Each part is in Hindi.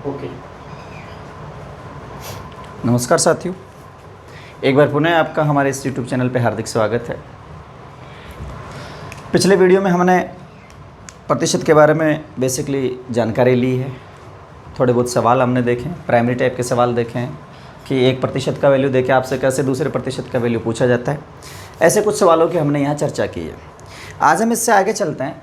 ओके। नमस्कार साथियों, एक बार पुनः आपका हमारे इस YouTube चैनल पे हार्दिक स्वागत है। पिछले वीडियो में हमने प्रतिशत के बारे में बेसिकली जानकारी ली है। थोड़े बहुत सवाल हमने देखे, प्राइमरी टाइप के सवाल देखे हैं कि 1% का वैल्यू देके आपसे कैसे दूसरे प्रतिशत का वैल्यू पूछा जाता है। ऐसे कुछ सवालों की हमने यहाँ चर्चा की है। आज हम इससे आगे चलते हैं।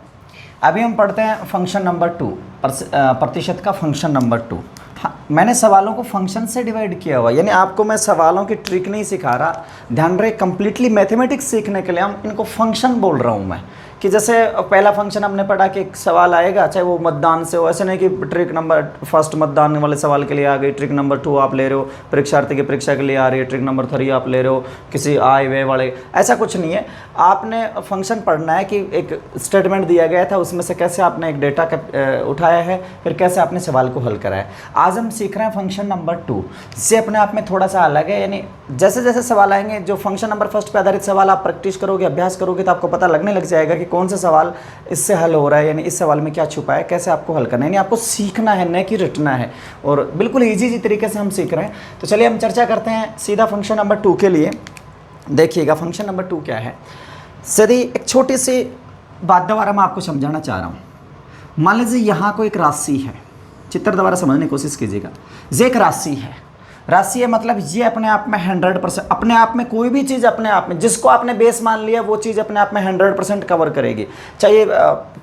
अभी हम पढ़ते हैं फंक्शन नंबर 2, प्रतिशत का फंक्शन नंबर 2। हाँ, मैंने सवालों को फंक्शन से डिवाइड किया हुआ, यानी आपको मैं सवालों की ट्रिक नहीं सिखा रहा। ध्यान रहे, कंप्लीटली मैथमेटिक्स सीखने के लिए हम इनको फंक्शन बोल रहा हूँ मैं, कि जैसे पहला फंक्शन हमने पढ़ा कि एक सवाल आएगा, चाहे वो मतदान से हो। ऐसे नहीं कि ट्रिक नंबर फर्स्ट मतदान वाले सवाल के लिए आ गई, ट्रिक नंबर 2 आप ले रहे हो, परीक्षार्थी की परीक्षा के लिए आ रही है, ट्रिक नंबर 3 आप ले रहे हो किसी आय व्यय वाले। ऐसा कुछ नहीं है। आपने फंक्शन पढ़ना है कि एक स्टेटमेंट दिया गया था, उसमें से कैसे आपने एक डेटा उठाया है, फिर कैसे आपने सवाल को हल करा है। आज हम सीख रहे हैं फंक्शन नंबर 2। इससे अपने आप में थोड़ा सा अलग है, यानी जैसे जैसे सवाल आएंगे, जो फंक्शन नंबर फर्स्ट पे आधारित सवाल आप प्रैक्टिस करोगे, अभ्यास करोगे, तो आपको पता लगने लग जाएगा कि कौन सा सवाल इससे हल हो रहा है, यानी इस सवाल में क्या छुपा है, कैसे आपको हल करना है। यानी आपको सीखना है, न कि रटना है, और बिल्कुल इजी तरीके से हम सीख रहे हैं। तो चलिए हम चर्चा करते हैं सीधा फंक्शन नंबर 2 के लिए। देखिएगा फंक्शन नंबर 2 क्या है। यदि एक छोटी सी बात दोबारा मैं आपको समझाना चाह रहा हूँ। मान लीजिए यहाँ को एक राशि है, चित्र दोबारा समझने की कोशिश कीजिएगा। ये एक राशि है, राशि है मतलब ये अपने आप में 100%, अपने आप में कोई भी चीज़ अपने आप में जिसको आपने बेस मान लिया वो चीज़ अपने आप में 100% कवर करेगी। चाहिए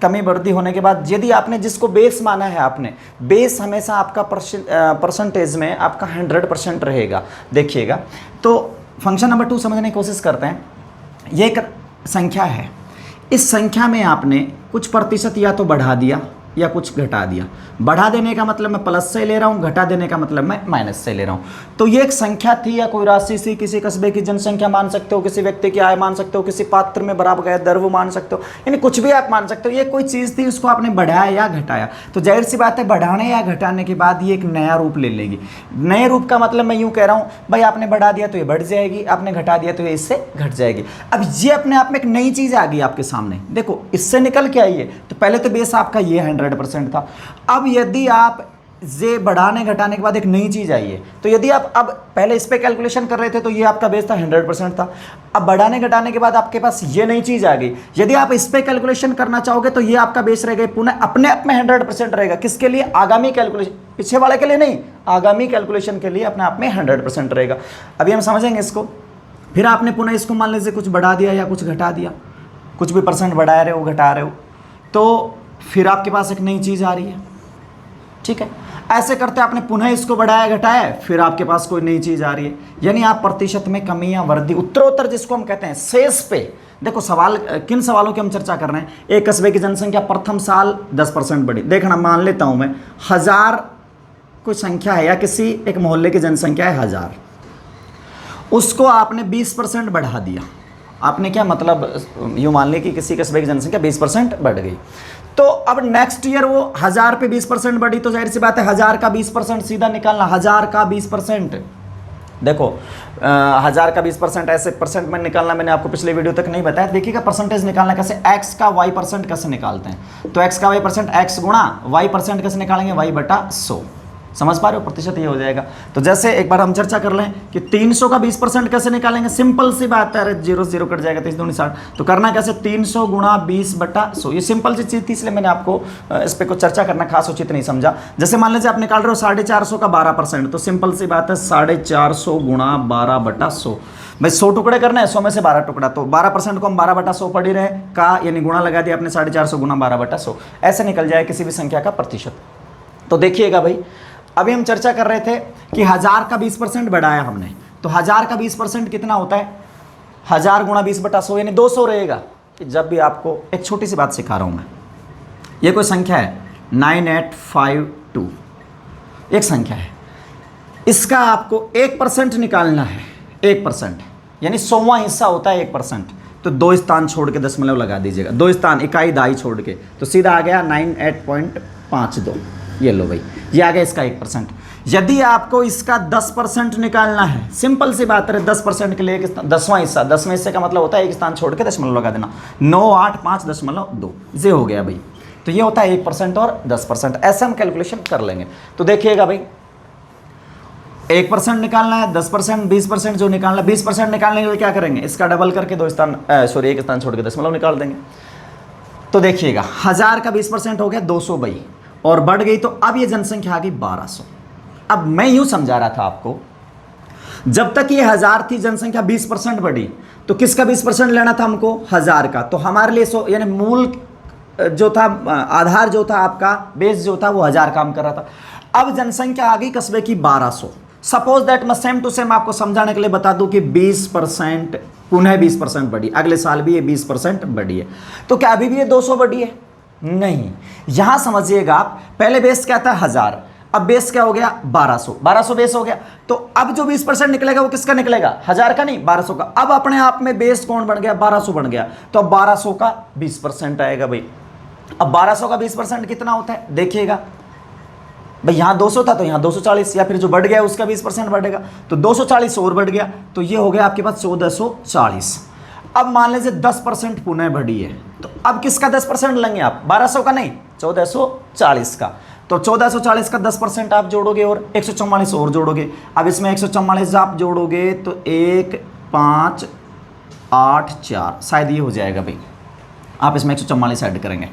कमी बढ़ती होने के बाद, यदि आपने जिसको बेस माना है, आपने बेस हमेशा आपका परसेंटेज में आपका 100% रहेगा। देखिएगा, तो फंक्शन नंबर 2 समझने की कोशिश करते हैं। ये एक संख्या है, इस संख्या में आपने कुछ प्रतिशत या तो बढ़ा दिया या कुछ घटा दिया। बढ़ा देने का मतलब मैं प्लस से ले रहा हूँ, घटा देने का मतलब मैं माइनस से ले रहा हूँ। तो ये एक संख्या थी या कोई राशि थी, किसी कस्बे की जनसंख्या मान सकते हो, किसी व्यक्ति की आय मान सकते हो, किसी पात्र में बराबर गया दर वो मान सकते हो, यानी कुछ भी आप मान सकते हो। ये कोई चीज़ थी, उसको आपने बढ़ाया या घटाया। तो जाहिर सी बात है, बढ़ाने या घटाने के बाद ये एक नया रूप ले लेगी। नए रूप का मतलब मैं यूँ कह रहा हूँ, भाई आपने बढ़ा दिया तो ये बढ़ जाएगी, आपने घटा दिया तो ये इससे घट जाएगी। अब ये अपने आप में एक नई चीज़ आ गई आपके सामने। देखो, इससे निकल के आई है। तो पहले तो बेस आपका ये 100% था। अब यदि आप ये बढ़ाने घटाने के बाद एक नई चीज़ आई है, तो यदि आप अब पहले इस पे कैलकुलेशन कर रहे थे तो ये आपका बेस था 100% था। अब बढ़ाने घटाने के बाद आपके पास ये नई चीज़ आ गई, यदि आप इस पे कैलकुलेशन करना चाहोगे तो ये आपका बेस रहेगा पुनः अपने आप में 100% रहेगा। किसके लिए? आगामी कैलकुलेशन, पीछे वाले के लिए नहीं, आगामी कैलकुलेशन के लिए अपने आप में 100% रहेगा। अभी हम समझेंगे इसको। फिर आपने पुनः इसको मान लीजिए कुछ बढ़ा दिया या कुछ घटा दिया, कुछ भी परसेंट बढ़ा रहे हो घटा रहे हो, तो फिर आपके पास एक नई चीज़ आ रही है। ठीक है, ऐसे करते आपने पुनः इसको बढ़ाया घटाया, फिर आपके पास कोई नई चीज़ आ रही है। यानी आप प्रतिशत में कमी या वृद्धि, उत्तरोत्तर जिसको हम कहते हैं, शेष पे। देखो सवाल, किन सवालों की हम चर्चा कर रहे हैं। एक कस्बे की जनसंख्या प्रथम साल 10% बढ़ी। देखना, मान लेता हूँ मैं 1000 कोई संख्या है, या किसी एक मोहल्ले की जनसंख्या है 1000, उसको आपने 20% बढ़ा दिया। आपने क्या मतलब, यूँ मान लें कि किसी कस्बे की जनसंख्या 20% बढ़ गई, तो अब नेक्स्ट ईयर वो 1000 पे 20% बढ़ी, तो जाहिर सी बात है 1000 का 20% सीधा निकालना। 1000 का 20%, देखो 1000 का 20% ऐसे परसेंट में निकालना मैंने आपको पिछले वीडियो तक नहीं बताया। देखिएगा परसेंटेज निकालना कैसे, x का y% कैसे निकालते हैं। तो x का y% x गुणा y% कैसे निकालेंगे, y/100। समझ पा रहे हो? प्रतिशत ये हो जाएगा। तो जैसे एक बार हम चर्चा कर लें कि 300 का 20% कैसे निकालेंगे। सिंपल सी बात है, अरे 0 0 कट जाएगा, 3 दूनी 60। तो करना कैसे, 300 गुणा 20/100। ये सिंपल सी चीज़ थी, इसलिए मैंने आपको इस पर कुछ चर्चा करना खास उचित नहीं समझा। जैसे मान लीजिए आप निकाल रहे हो 450 का 12%, तो सिंपल सी बात है 450 गुणा 12/100। भाई 100 टुकड़े करना है, 100 में से 12 टुकड़ा, तो 12% को हम 12/100 पढ़ ही रहे का, यानी गुणा लगा दिया आपने 450 गुणा 12/100। ऐसे निकल जाए किसी भी संख्या का प्रतिशत। तो देखिएगा भाई, अभी हम चर्चा कर रहे थे कि 1000 का 20% बढ़ाया हमने, तो 1000 का 20% कितना होता है, 1000 गुणा 20/100 यानी 200 रहेगा। कि जब भी आपको एक छोटी सी बात सिखा रहा हूं मैं, ये कोई संख्या है 9852, एक संख्या है, इसका आपको 1% निकालना है। 1% यानी 100वां हिस्सा होता है 1%। तो 2 स्थान छोड़ के दशमलव लगा दीजिएगा, 2 स्थान इकाई दाई छोड़ के, तो सीधा आ गया 98.52। ये लो भाई, ये आ गया इसका 1%। यदि आपको इसका 10% निकालना है, सिंपल सी बात है, 10% के लिए एक 10वां हिस्सा, 10वें हिस्से का मतलब होता है एक स्थान छोड़ के दशमलव लगा देना, 985.2, ये हो गया भाई। तो तो ये होता है 1% और 10%, ऐसे हम कैलकुलेशन कर लेंगे। तो देखिएगा भाई 1% निकालना है, 10%, 20% जो निकालना है, 20% निकालने के लिए क्या करेंगे, इसका डबल करके एक स्थान छोड़ के दशमलव निकाल देंगे। तो देखिएगा 1000 का 20% हो गया 200 भाई, और बढ़ गई तो अब ये जनसंख्या आ गई 1200। अब मैं यूं समझा रहा था आपको, जब तक ये 1000 थी जनसंख्या 20% बढ़ी, तो किसका 20% लेना था हमको, 1000 का। तो हमारे लिए यानी मूल जो था, आधार जो था आपका, बेस जो था वो 1000 काम कर रहा था। अब जनसंख्या आ गई कस्बे की 1200। सपोज दैट मैं सेम टू सेम आपको समझाने के लिए बता दूं कि 20% पुनः 20% बढ़ी, अगले साल भी ये 20% बढ़ी है। तो क्या अभी भी ये 200 बढ़ी है? नहीं। यहां समझिएगा आप, पहले बेस क्या था 1000, अब बेस क्या हो गया 1200, 1200 बेस हो गया। तो अब जो 20% निकलेगा वो किसका निकलेगा, 1000 का नहीं 1200 का। अब अपने आप में बेस कौन बन गया, 1200 बन गया। तो अब 1200 का 20% आएगा भाई। अब 1200 का 20% कितना होता है, देखिएगा भाई, यहां 200 था तो यहां 240, या फिर जो बढ़ गया उसका 20% बढ़ेगा, तो 240 और बढ़ गया, तो ये हो गया आपके पास 1440। अब मान लीजिए 10% पुनः बढ़ी है, तो अब किसका 10% लेंगे आप, 1200 का नहीं 1440 का। तो 1440 का 10% आप जोड़ोगे और 144 और जोड़ोगे। अब इसमें 144 आप जोड़ोगे तो 1584 शायद ये हो जाएगा भाई, आप इसमें 144 ऐड करेंगे।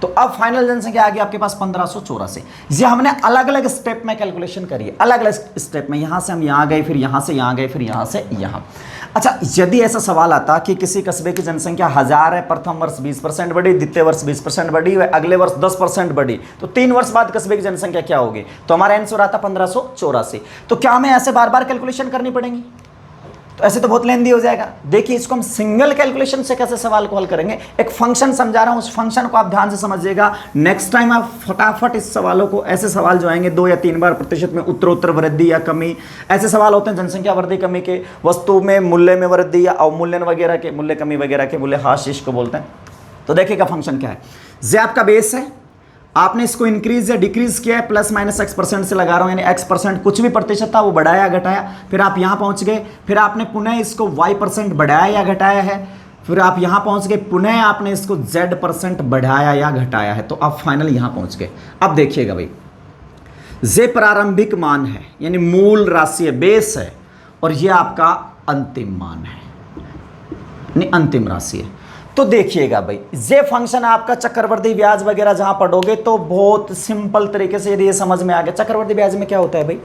तो अब फाइनल जनसंख्या आ गई आपके पास 1584। ये हमने अलग अलग स्टेप में कैलकुलेशन करी है, अलग अलग स्टेप में, यहां से हम यहां गए, फिर यहां से यहां गए, फिर यहां से यहां। अच्छा, यदि ऐसा सवाल आता कि किसी कस्बे की जनसंख्या 1000 है, प्रथम वर्ष 20% बढ़ी, द्वितीय वर्ष 20% बढ़ी, अगले वर्ष 10% बढ़ी, तो 3 वर्ष बाद कस्बे की जनसंख्या क्या होगी, तो हमारा आंसर आता 1584। तो क्या हमें ऐसे बार बार कैलकुलेशन करनी पड़ेगी? तो ऐसे तो बहुत लेंदी हो जाएगा। देखिए इसको हम सिंगल कैलकुलेशन से कैसे सवाल को हल करेंगे। एक फंक्शन समझा रहा हूं, उस फंक्शन को आप ध्यान से समझिएगा। नेक्स्ट टाइम आप फटाफट इस सवालों को, ऐसे सवाल जो आएंगे 2 या 3 बार प्रतिशत में उत्तरोत्तर वृद्धि या कमी, ऐसे सवाल होते हैं जनसंख्या वृद्धि कमी के, वस्तु में मूल्य में वृद्धि या अवमूल्यन वगैरह के, मूल्य कमी वगैरह के, मूल्य ह्रास जिसको बोलते हैं। तो देखिएगा फंक्शन क्या है, ये आपका बेस है, आपने इसको इंक्रीज या डिक्रीज किया है, प्लस माइनस x% से लगा रहा हूं, यानी x% कुछ भी प्रतिशत था वो बढ़ाया घटाया, फिर आप यहां पहुंच गए, फिर आपने पुनः इसको y% बढ़ाया या घटाया है, फिर आप यहां पहुंच गए, पुनः आपने इसको z% बढ़ाया या घटाया है, तो आप फाइनल यहां पहुंच गए। अब देखिएगा भाई, ये प्रारंभिक मान है, यानी मूल राशि है, बेस है, और ये आपका अंतिम मान है, यानी अंतिम राशि है। तो देखिएगा भाई, ये फंक्शन आपका चक्रवर्ती ब्याज वगैरह जहां पढ़ोगे तो बहुत सिंपल तरीके से यदि ये समझ में आ गया। चक्रवर्ती ब्याज में क्या होता है भाई,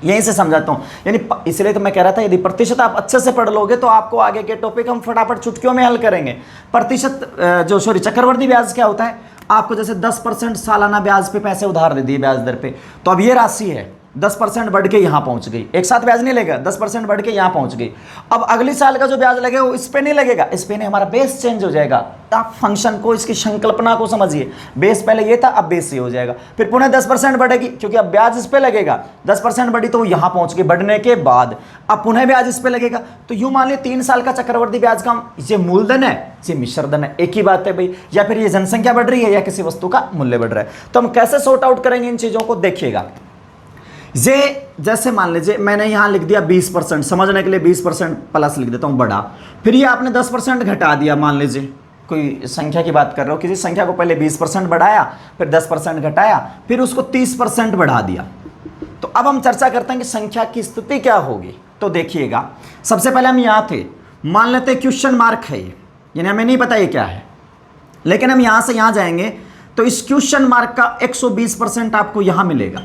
यहीं से समझाता हूं, यानी इसलिए तो मैं कह रहा था यदि प्रतिशत आप अच्छे से पढ़ लोगे तो आपको आगे के टॉपिक हम फटाफट चुटकियों में हल करेंगे। चक्रवर्ती ब्याज क्या होता है, आपको जैसे 10% सालाना ब्याज पे पैसे उधार दे दिए ब्याज दर पे, तो अब ये राशि है 10% बढ़ के यहां पहुंच गई, एक साथ ब्याज नहीं लेगा, 10% बढ़ के यहां पहुंच गई। अब अगली साल का जो ब्याज लगेगा वो इस पे नहीं लगेगा, इस पे नहीं, हमारा बेस चेंज हो जाएगा। आप फंक्शन को, इसकी संकल्पना को समझिए, बेस पहले ये था, अब बेस ये हो जाएगा, फिर पुनः 10% बढ़ेगी क्योंकि अब ब्याज इस पे लगेगा, 10% बढ़ी तो यहां पहुंच गई, बढ़ने के बाद अब पुनः ब्याज इस पे लगेगा। तो यूं मान लिया 3 साल का चक्रवर्ती ब्याज का ये मूलधन है, ये मिश्रधन है, एक ही बात है भाई, या फिर ये जनसंख्या बढ़ रही है या किसी वस्तु का मूल्य बढ़ रहा है। तो हम कैसे सॉर्ट आउट करेंगे इन चीजों को, देखिएगा। ये जैसे मान लीजिए मैंने यहां लिख दिया 20%, समझने के लिए 20% प्लस लिख देता हूं बड़ा, फिर ये आपने 10% घटा दिया, मान लीजिए कोई संख्या की बात कर रहे हो, किसी संख्या को पहले 20% बढ़ाया, फिर 10% घटाया, फिर उसको 30% बढ़ा दिया। तो अब हम चर्चा करते हैं कि संख्या की स्थिति क्या होगी। तो देखिएगा, सबसे पहले हम यहां थे, मान लेते क्वेश्चन मार्क है ये, यानी हमें नहीं पता ये क्या है, लेकिन हम यहां से यहां जाएंगे तो इस क्वेश्चन मार्क का 120% आपको यहां मिलेगा।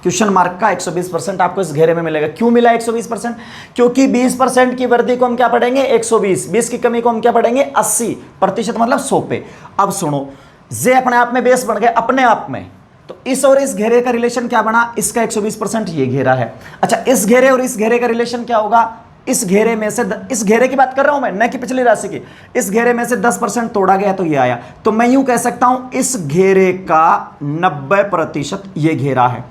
क्वेश्चन मार्क का 120% आपको इस घेरे में मिलेगा। क्यों मिला 120%? क्योंकि 20% की वृद्धि को हम क्या पढ़ेंगे 120, 20 की कमी को हम क्या पढ़ेंगे 80%, मतलब 100 पे। अब सुनो, ये अपने आप में बेस बन गए अपने आप में, तो इस और इस घेरे का रिलेशन क्या बना, इसका 120% ये घेरा है। अच्छा, इस घेरे और इस घेरे का रिलेशन क्या होगा, इस घेरे में से इस घेरे की बात कर रहा हूं मैं, न कि पिछली राशि की, इस घेरे में से 10% तोड़ा गया तो ये आया। तो मैं यूं कह सकता हूं इस घेरे का 90% ये घेरा है,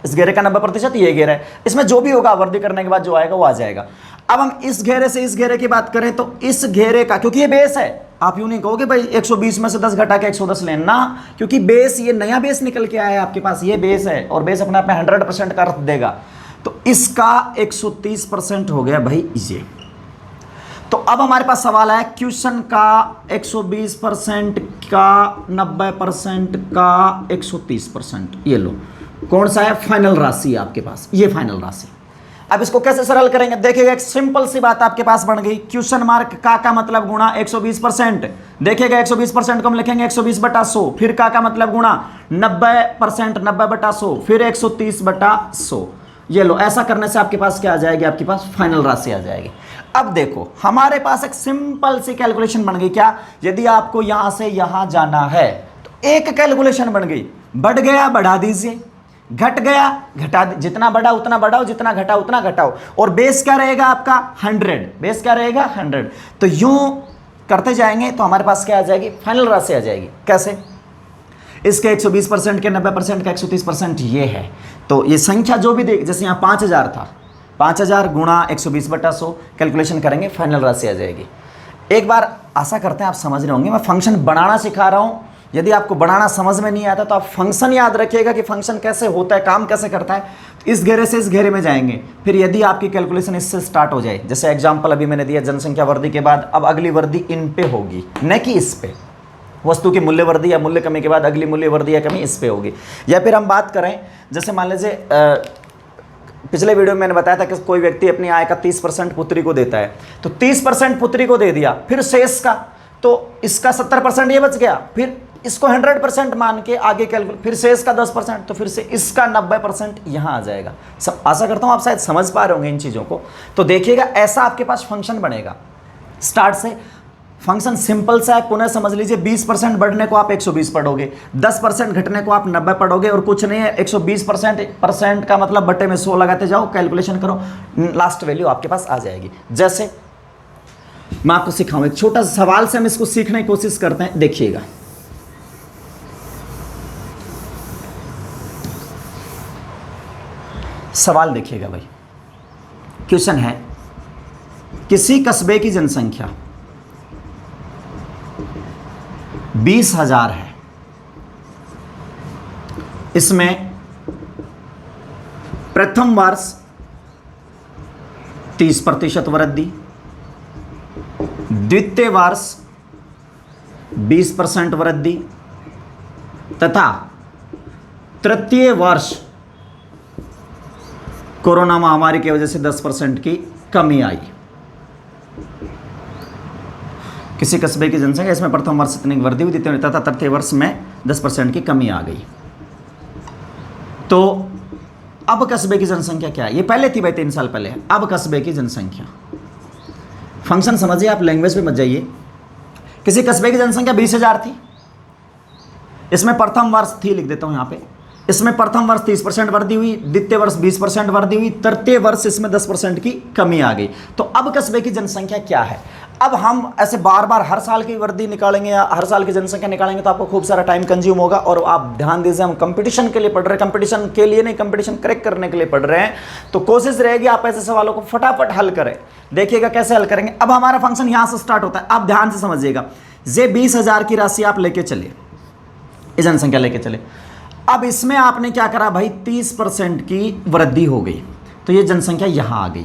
इस घेरे का 90% ये घेरा है। इसमें जो भी होगा वृद्धि करने के बाद जो आएगा वो आ जाएगा। अब हम इस घेरे से इस घेरे की बात करें तो इस घेरे का, क्योंकि ये बेस है, आप यूं नहीं कहोगे भाई 120 में से 10 घटा के 110 लेना, क्योंकि बेस, ये नया बेस निकल के आया है आपके पास, ये बेस है और बेस अपने आप में 100% का अर्थ देगा। तो इसका 130% हो गया भाई ये। तो अब हमारे पास सवाल है क्वेश्चन का 120% का, 90% का, 130%। ये लो, कौन सा है? फाइनल राशि है आपके पास, ये फाइनल राशि। अब इसको कैसे सरल करेंगे? देखिएगा, एक सिंपल सी बात आपके पास बन गई। क्वेश्चन मार्क का मतलब गुणा 120%। देखिएगा 120% को हम लिखेंगे 120/100, फिर का मतलब गुणा 90%, 90/100, फिर 130/100। ये लो, ऐसा करने से आपके पास क्या आ जाएगी? आपके पास फाइनल राशि आ जाएगी। अब देखो, हमारे पास एक सिंपल सी कैलकुलेशन बन गई। क्या? यदि आपको यहां से यहां जाना है तो एक कैलकुलेशन बन गई। बढ़ गया बढ़ा दीजिए, घट गया घटा, जितना बढ़ा उतना बढ़ाओ, जितना घटा उतना घटाओ, और बेस क्या रहेगा आपका? 100। बेस क्या रहेगा? 100। तो यूं करते जाएंगे तो हमारे पास क्या आ जाएगी? फाइनल राशि आ जाएगी। कैसे? इसके 120% के, 90% का 130% ये है। तो ये संख्या जो भी देख, जैसे यहाँ 5000 था, 5000 गुणा 120/100 कैलकुलेशन करेंगे, फाइनल राशि आ जाएगी। एक बार आशा करते हैं आप समझ रहे होंगे। मैं फंक्शन बनाना सिखा रहा हूँ। यदि आपको बनाना समझ में नहीं आता तो आप फंक्शन याद रखिएगा कि फंक्शन कैसे होता है, काम कैसे करता है। तो इस घेरे से इस घेरे में जाएंगे, फिर यदि आपकी कैलकुलेशन इससे स्टार्ट हो जाए, जैसे एग्जाम्पल अभी मैंने दिया जनसंख्या वृद्धि के बाद, अब अगली वृद्धि इन पे होगी, न कि इस पे। वस्तु की मूल्य वृद्धि या मूल्य कमी के बाद अगली मूल्य वृद्धि या कमी इस पे होगी। या फिर हम बात करें, जैसे मान लीजिए पिछले वीडियो में मैंने बताया था कि कोई व्यक्ति अपनी आय का 30% पुत्री को देता है, तो 30% पुत्री को दे दिया, फिर शेष का, तो इसका 70% ये बच गया, फिर इसको 100% मान के आगे कैलकुलेट, फिर शेष का 10%, तो फिर से इसका 90% यहाँ आ जाएगा। सब आशा करता हूँ आप शायद समझ पा रहे होंगे इन चीज़ों को। तो देखिएगा, ऐसा आपके पास फंक्शन बनेगा स्टार्ट से। फंक्शन सिंपल सा है, पुनः समझ लीजिए। 20% बढ़ने को आप 120 पढ़ोगे, 10% घटने को आप 90 पढ़ोगे, और कुछ नहीं है। 120% का मतलब बटे में 100 लगाते जाओ, कैलकुलेशन करो, लास्ट वैल्यू आपके पास आ जाएगी। जैसे मैं आपको सिखाऊं, एक छोटा सवाल से हम इसको सीखने की कोशिश करते हैं। देखिएगा, सवाल देखिएगा भाई। क्वेश्चन है, किसी कस्बे की जनसंख्या 20,000 है। इसमें प्रथम वर्ष 30% वृद्धि, द्वितीय वर्ष 20% वृद्धि तथा तृतीय वर्ष कोरोना महामारी की वजह से 10% की कमी आई। किसी कस्बे की जनसंख्या, इसमें प्रथम वर्ष इतनी वृद्धि हुई, द्वितीय तथा तृतीय वर्ष में 10% की कमी आ गई। तो अब कस्बे की जनसंख्या क्या है? ये पहले थी भाई, 3 साल पहले। अब कस्बे की जनसंख्या, फंक्शन समझिए आप, लैंग्वेज पे मत जाइए। किसी कस्बे की जनसंख्या 20,000 थी। इसमें प्रथम वर्ष थी, लिख देता हूं यहां पे। इसमें प्रथम वर्ष 30% वृद्धि हुई, द्वितीय वर्ष 20% वृद्धि हुई, तृतीय वर्ष इसमें 10% की कमी आ गई। तो अब कस्बे की जनसंख्या क्या है? अब हम ऐसे बार बार हर साल की वृद्धि निकालेंगे या हर साल की जनसंख्या निकालेंगे तो आपको खूब सारा टाइम कंज्यूम होगा। और आप ध्यान दीजिए, हम कंपटीशन के लिए पढ़ रहे हैं, कंपटीशन के लिए नहीं, कंपटीशन करेक्ट करने के लिए पढ़ रहे हैं। तो कोशिश रहेगी आप ऐसे सवालों को फटाफट हल करें। देखिएगा कैसे हल करेंगे। अब हमारा फंक्शन यहां से स्टार्ट होता है, आप ध्यान से समझिएगा। ये 20,000 की राशि आप लेके चले, ये जनसंख्या लेके चले। अब इसमें आपने क्या करा भाई? 30% की वृद्धि हो गई, तो ये जनसंख्या यहां आ गई।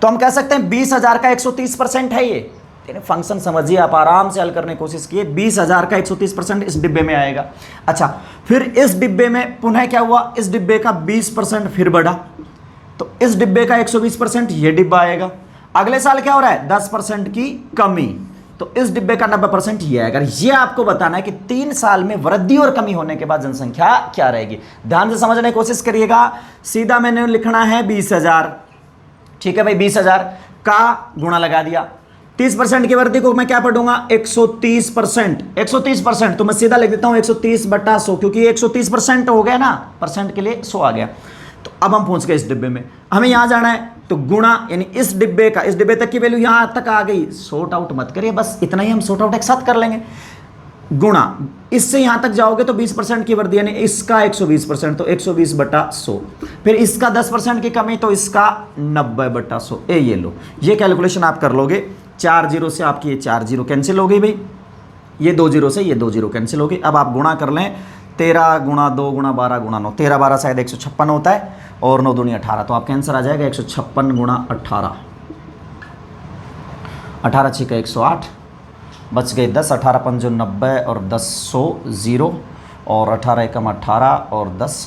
तो हम कह सकते हैं 20,000 का 130% है ये। फंक्शन समझिए, आप आराम से हल करने की कोशिश कीजिए। 20,000 का 130% इस डिब्बे में आएगा। अच्छा, फिर इस डिब्बे में पुनः क्या हुआ? इस डिब्बे का 20% फिर बढ़ा, तो इस डिब्बे का 120% ये डिब्बा आएगा। अगले साल क्या हो रहा है? 10% की कमी, तो इस डिब्बे का 90% ये आएगा। ये आपको बताना है कि 3 साल में वृद्धि और कमी होने के बाद जनसंख्या क्या रहेगी। ध्यान से समझने की कोशिश करिएगा। सीधा मैंने लिखना है 20,000, ठीक है भाई। 20,000 का गुणा लगा दिया, 30% की वृद्धि को मैं क्या पढ़ूंगा? 130%। 130% तो मैं सीधा लिख देता हूं 130/100, क्योंकि 130% हो गया ना, परसेंट के लिए 100 आ गया। तो अब हम पहुंच गए इस डिब्बे में, हमें यहां जाना है, तो गुणा, यानी इस डिब्बे का, इस डिब्बे तक की वैल्यू यहां तक आ गई। सॉर्ट आउट मत करिए, बस इतना ही हम सॉर्ट आउट एक साथ कर लेंगे। गुणा, इससे यहां तक जाओगे तो 20% की वृद्धि, यानी इसका 120%, तो 120/100। फिर इसका 10% की कमी, तो इसका 90/100। ये लो, ये कैलकुलेशन आप कर लोगे। 4 जीरो से आपकी ये 4 जीरो कैंसिल हो गई भाई, ये 2 जीरो से ये 2 जीरो कैंसिल हो गई। अब आप गुणा कर लें, 13 गुणा 2 गुणा 12 गुणा 9, 13 12 शायद 156 होता है, और 9 दूनी 18, तो आपका आंसर आ जाएगा 156 गुणा 18। 18 6 का 108, बच गए 10, 18 5 90 और 10 100 0, और 18 एकम 18 और 10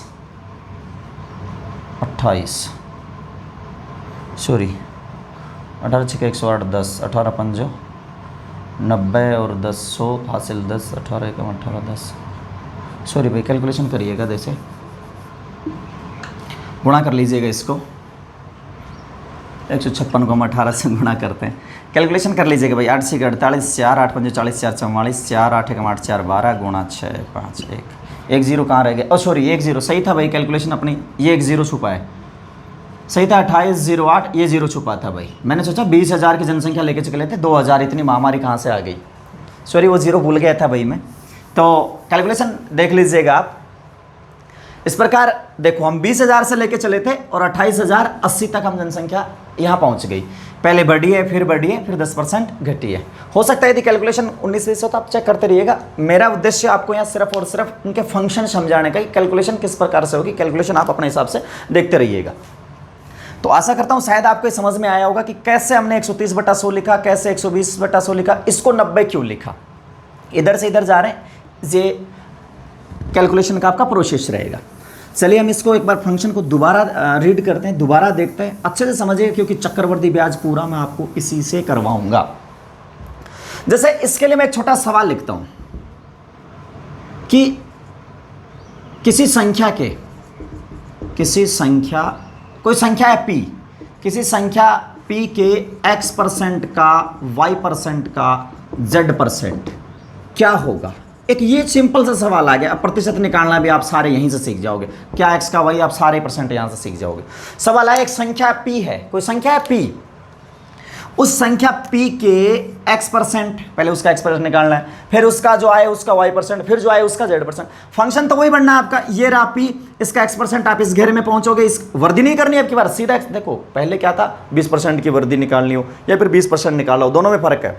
28, सॉरी 18 6 का 108 10, 18 5 90 और 10 100 हासिल 10, 18 एकम 18 10, सॉरी भाई कैलकुलेशन करिएगा, जैसे गुणा कर लीजिएगा इसको, 156 को हम 18 से गुणा करते हैं, कैलकुलेशन कर लीजिएगा भाई। 8 6 48, 4 8 5 40, 4 44, 4 8 एकम 8 4 12 गुणा 6 5 1, 1 0 कहाँ रह गया, ओ सॉरी 1 0 सही था भाई, कैलकुलेशन अपनी, ये 1 0 छुपा है, सही था 28 08, ये 0 छुपा था भाई। मैंने सोचा 20,000 की जनसंख्या लेके चले थे, 2,000 इतनी महामारी कहाँ से आ गई, सॉरी वो 0 भूल गया था भाई मैं। तो कैलकुलेशन देख लीजिएगा आप, इस प्रकार देखो हम 20,000 से लेके चले थे और 28,080 तक हम जनसंख्या यहाँ पहुँच गई, पहले बढ़ी है फिर बढ़ी है फिर 10% घटी है। हो सकता है यदि कैलकुलेशन 19-20 हो तो आप चेक करते रहिएगा, मेरा उद्देश्य आपको यहाँ सिर्फ और सिर्फ उनके फंक्शन समझाने का ही, कैलकुलेशन किस प्रकार से होगी कैलकुलेशन आप अपने हिसाब से देखते रहिएगा। तो आशा करता हूँ शायद आपको समझ में आया होगा कि कैसे हमने 130/100 लिखा, कैसे 120/100 लिखा, इसको 90 क्यों लिखा, इधर से इधर जा रहे हैं, ये कैलकुलेशन का आपका प्रोसेस रहेगा। चलिए हम इसको एक बार फंक्शन को दोबारा रीड करते हैं, दोबारा देखते हैं, अच्छे से समझिए क्योंकि चक्रवर्ती ब्याज पूरा मैं आपको इसी से करवाऊंगा। जैसे इसके लिए मैं एक छोटा सवाल लिखता हूं कि किसी संख्या कोई संख्या है p, किसी संख्या p के x% का y% का z% क्या होगा। एक ये सिंपल सा सवाल आ गया। अब प्रतिशत निकालना भी आप सारे यहीं से सीख जाओगे, क्या x का y, आप सारे परसेंट यहां से सीख जाओगे। सवाल आया एक संख्या p है, कोई संख्या है p, उस संख्या p के x%, पहले उसका x% निकालना है, फिर उसका जो आए उसका y%, फिर जो आए उसका z%। फंक्शन तो वही बनना है आपका, ये रहा p, इसका x%, आप इस घेरे में पहुंचोगे, इस वर्दी नहीं करनी अब की बार, सीधा देखो पहले क्या था 20% की वर्दी निकालनी हो या फिर 20% निकाला हो, दोनों में फर्क है।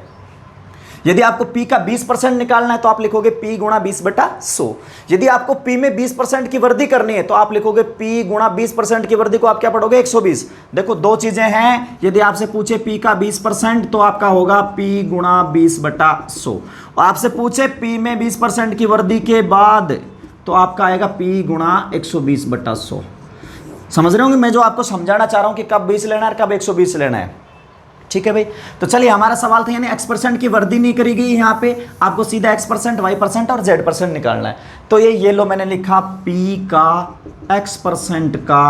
यदि आपको p का 20% निकालना है तो आप लिखोगे p गुणा 20/100। यदि आपको p में 20% की वृद्धि करनी है तो आप लिखोगे p गुणा 20% की वृद्धि को आप क्या पढ़ोगे 120। देखो दो चीजें हैं, यदि आपसे पूछे p का 20% तो आपका होगा p गुणा 20/100, और आपसे पूछे p में 20% की वृद्धि के बाद तो आपका आएगा p गुणा 120/100। समझ रहे होंगे मैं जो आपको समझाना चाह रहा हूं कि कब 20 लेना है और कब 120 लेना है, ठीक है भाई। तो चलिए हमारा सवाल था यानी x% की वृद्धि नहीं करी गई, यहाँ पे आपको सीधा x%, y% और z% निकालना है। तो ये लो मैंने लिखा p का x% का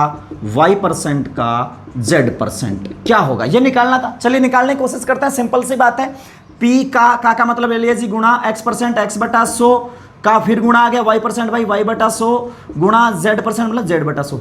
y% का z% क्या होगा ये निकालना था। चलिए निकालने की कोशिश करते हैं, सिंपल सी बात है। p का मतलब ले लीजिए गुणा x% x/100 का, फिर गुणा आ गया y% y/100 गुणा z% मतलब z/100।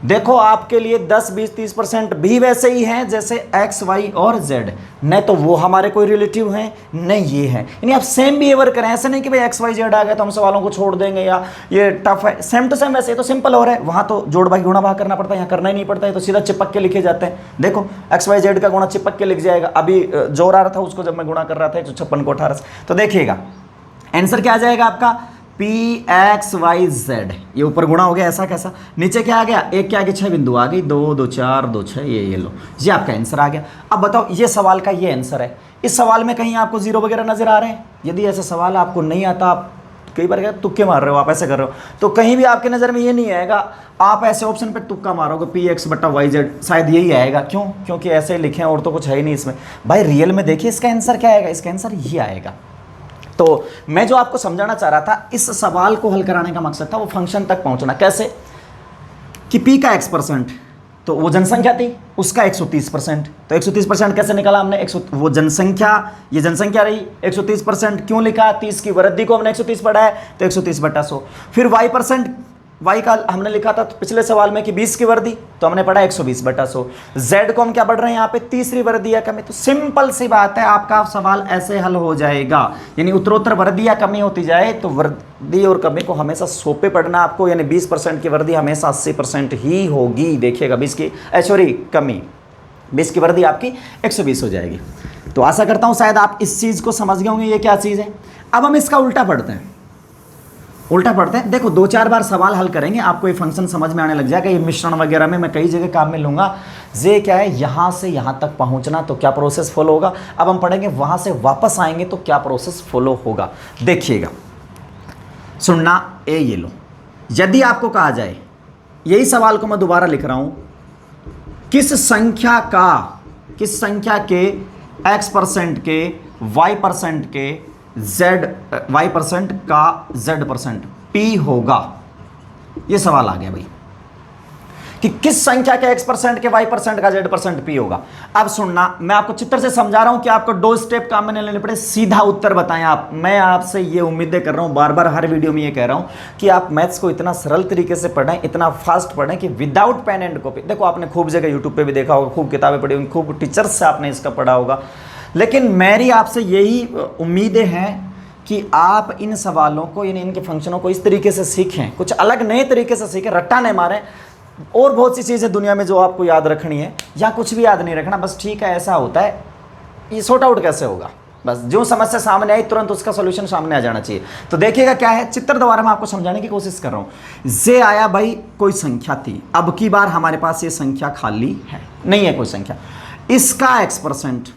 देखो आपके लिए 10 20 30% भी वैसे ही हैं जैसे x y और z, न तो वो हमारे कोई रिलेटिव हैं न ये हैं, यानी आप सेम बिहेवियर करें। ऐसे नहीं कि भाई x y z आ गया तो हम सवालों को छोड़ देंगे या ये टफ है, सेम टू सेम। वैसे तो सिंपल हो रहा है, वहाँ तो जोड़ भाग गुणा भाग करना पड़ता है, यहाँ करना ही नहीं पड़ता है, तो सीधा चिपक के लिखे जाते हैं। देखो x y z का गुणा चिपक के लिख जाएगा। अभी जोर आ रहा था उसको जब मैं गुणा कर रहा था 156 को 18 से, तो देखिएगा आंसर क्या आ जाएगा आपका p x y z, ये ऊपर गुणा हो गया ऐसा कैसा, नीचे क्या आ गया, एक क्या आ गया 6 बिंदु आ गई, 2 2 4 2 6, ये लो, ये आपका आंसर आ गया। अब बताओ ये सवाल का ये आंसर है। इस सवाल में कहीं आपको जीरो वगैरह नजर आ रहे हैं? यदि ऐसा सवाल आपको नहीं आता, आप कई बार क्या तुक्के मार रहे हो, आप ऐसे कर रहे हो, तो कहीं भी आपके नज़र में ये नहीं आएगा, आप ऐसे ऑप्शन पे तुक्का मारोगे px/yz, शायद यही आएगा। क्यों? क्योंकि ऐसे लिखे हैं और तो कुछ है ही नहीं इसमें। भाई रियल में देखिए इसका आंसर क्या आएगा, इसका आंसर ये आएगा। तो मैं जो आपको समझाना चाह रहा था, इस सवाल को हल कराने का मकसद था वो फंक्शन तक पहुंचना। कैसे कि p का x%, तो वो जनसंख्या थी, उसका 130%, तो 130% कैसे निकाला हमने, वो जनसंख्या, ये जनसंख्या रही, 130% क्यों लिखा, 30 की वृद्धि को हमने 130 पढ़ा है तो 130/100। फिर y%, y का हमने लिखा था तो पिछले सवाल में कि 20 की वृद्धि, तो हमने पढ़ा 120/100। z को हम क्या पढ़ रहे हैं यहाँ पे, तीसरी वृद्धि या कमी। तो सिंपल सी बात है, आपका सवाल ऐसे हल हो जाएगा। यानी उत्तरोत्तर वृद्धि या कमी होती जाए तो वृद्धि और कमी को हमेशा सोपे पढ़ना आपको, यानी 20% की वृद्धि हमेशा 80% ही होगी। देखिएगा 20 की वृद्धि आपकी 120 हो जाएगी। तो आशा करता हूँ शायद आप इस चीज़ को समझ गए होंगे ये क्या चीज़ है। अब हम इसका उल्टा पढ़ते हैं। उल्टा पढ़ते हैं। देखो 2-4 बार सवाल हल करेंगे, आपको ये फंक्शन समझ में आने लग जाएगा। ये मिश्रण वगैरह में मैं कई जगह काम में लूँगा। ये क्या है, यहाँ से यहाँ तक पहुँचना, तो क्या प्रोसेस फॉलो होगा। अब हम पढ़ेंगे वहाँ से वापस आएंगे तो क्या प्रोसेस फॉलो होगा। देखिएगा, सुनना, ये लो। यदि आपको कहा जाए, यही सवाल को मैं दोबारा लिख रहा हूँ, किस संख्या के x% के y% के y% का z% p होगा। ये सवाल आ गया भाई कि किस संख्या के x% के y% का z% p होगा। अब सुनना, मैं आपको चित्र से समझा रहा हूं कि आपको 2 स्टेप काम में लेने पड़े, सीधा उत्तर बताएं आप। मैं आपसे ये उम्मीदें कर रहा हूं, बार बार हर वीडियो में ये कह रहा हूं कि आप मैथ्स को इतना सरल तरीके से पढ़ें, इतना फास्ट पढ़ें कि विदाउट पेन एंड कॉपी। देखो आपने खूब जगह यूट्यूब पे भी देखा होगा, खूब किताबें पढ़ी होंगी, खूब टीचर्स से आपने इसका पढ़ा होगा, लेकिन मेरी आपसे यही उम्मीदें हैं कि आप इन सवालों को, यानी इनके फंक्शनों को इस तरीके से सीखें, कुछ अलग नए तरीके से सीखें, रट्टा नहीं मारें। और बहुत सी चीज़ें दुनिया में जो आपको याद रखनी है, या कुछ भी याद नहीं रखना, बस ठीक है ऐसा होता है, ये सॉर्ट आउट कैसे होगा, बस जो समस्या सामने आई तुरंत उसका सॉल्यूशन सामने आ जाना चाहिए। तो देखिएगा क्या है, चित्र द्वारा मैं आपको समझाने की कोशिश कर रहा हूँ। ये आया भाई, कोई संख्या थी, अब की बार हमारे पास ये संख्या खाली है, नहीं है कोई संख्या, इसका x%